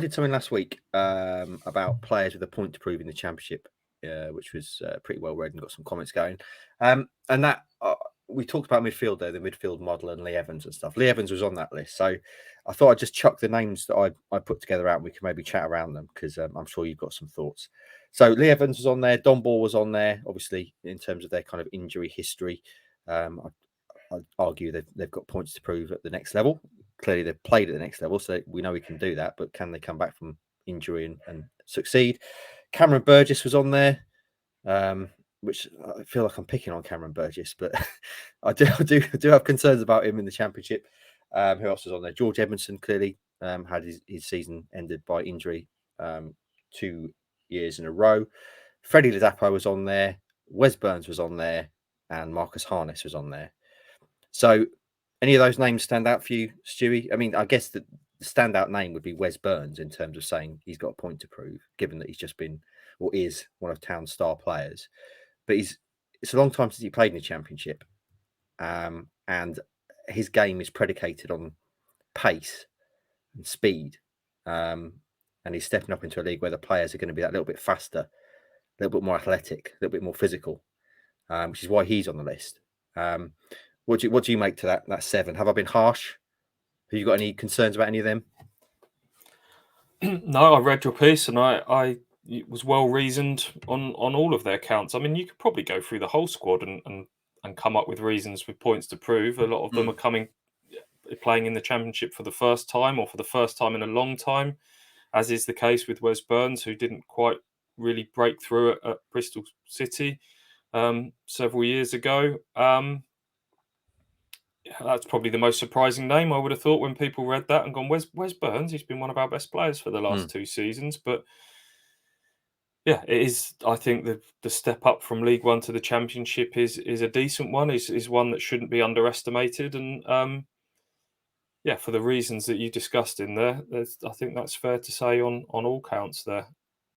did something last week about players with a point to prove in the Championship, which was pretty well read and got some comments going. And that we talked about midfield there, the midfield model and Lee Evans and stuff. Lee Evans was on that list, so I thought I'd just chuck the names that I put together out, and we can maybe chat around them because I'm sure you've got some thoughts. So Lee Evans was on there, Don Ball was on there, obviously in terms of their kind of injury history. I'd argue they've got points to prove at the next level. Clearly, they've played at the next level, so we know we can do that. But can they come back from injury and succeed? Cameron Burgess was on there, which I feel like I'm picking on Cameron Burgess, but I do have concerns about him in the Championship. Who else was on there? George Edmondson clearly had his season ended by injury 2 years in a row. Freddie Ladapo was on there. Wes Burns was on there, and Marcus Harness was on there. So, any of those names stand out for you, Stewie? I mean, I guess the standout name would be Wes Burns in terms of saying he's got a point to prove, given that he's just been or is one of Town's star players. But it's a long time since he played in the Championship, and his game is predicated on pace and speed. And he's stepping up into a league where the players are going to be that little bit faster, a little bit more athletic, a little bit more physical, which is why he's on the list. What do you make to that 7? Have I been harsh? Have you got any concerns about any of them? No, I read your piece and it was well reasoned on all of their counts. I mean, you could probably go through the whole squad and come up with reasons with points to prove. A lot of them are playing in the Championship for the first time or for the first time in a long time, as is the case with Wes Burns, who didn't quite really break through at Bristol City several years ago. That's probably the most surprising name, I would have thought, when people read that and gone, Wes Burns? He's been one of our best players for the last 2 seasons. But yeah, it is. I think the step up from League One to the Championship is a decent one. Is one that shouldn't be underestimated. And yeah, for the reasons that you discussed in there, I think that's fair to say on all counts there.